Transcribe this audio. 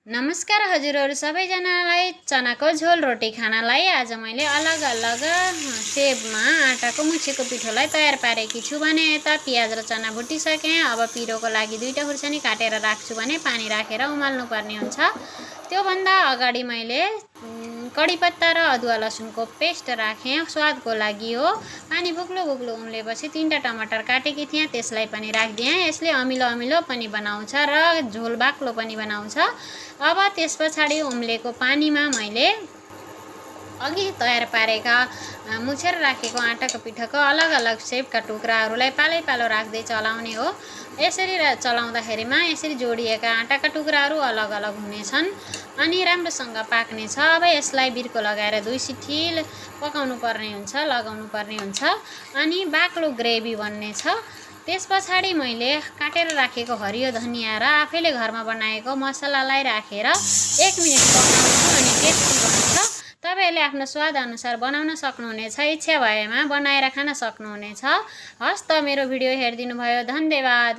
नमस्कार हजुरहरु सबैजनालाई चनाको झोल रोटी खानालाई आज मैले अलग अलग सेपमा आटाको मुछेको पिठोलाई तयार पारेकी छु भने यता प्याज र चना भुटिसके। अब पिरोको लागि दुईटा खुर्सानी काटेर राख्छु भने पानी राखेर उमाल्नु पर्ने हुन्छ। त्यो भन्दा अगाडि मैले कडी पत्ता र अदुवा लसुनको पेस्ट राखे स्वादको लागि हो। पानी बुग्लो बुग्लो उम्लेपछि तीनटा टमाटर काटेकी थिएँ त्यसलाई पनि राख्दिएँ। यसले अमिलो अमिलो पनि बनाउँछ र झोल बाक्लो पनि बनाउँछ। अब त्यसपछि उम्लेको पानीमा मैले अघि तयार पारेका मुछेर राखेको आटाको पिठोको अलग अलग शेपका टुक्राहरूलाई पालै पालो राख्दै चलाउने हो। यसरी चलाउँदाखेरिमा यसरी जोडिएका आटाका टुक्राहरू अलग अलग हुनेछन् अनि राम्रोसँग पाक्ने छ। अब यसलाई बिर्को लगाएर 2 सिटी लगाउनु पर्ने हुन्छ अनि बाक्लो ग्रेभी बन्ने छ। त्यसपछि मैले काटेर राखेको हरियो धनिया र आफैले घरमा बनाएको मसलालाई राखेर 1 मिनेट पकाउँछु अनि टेस्टी बन्छ। तपाईहरुले आफ्नो स्वाद अनुसार बनाउन सक्नुहुनेछ। इच्छा भएमा बनाएर खान सक्नुहुनेछ। हस् त मेरो भिडियो हेरिदिनु भयो धन्यवाद।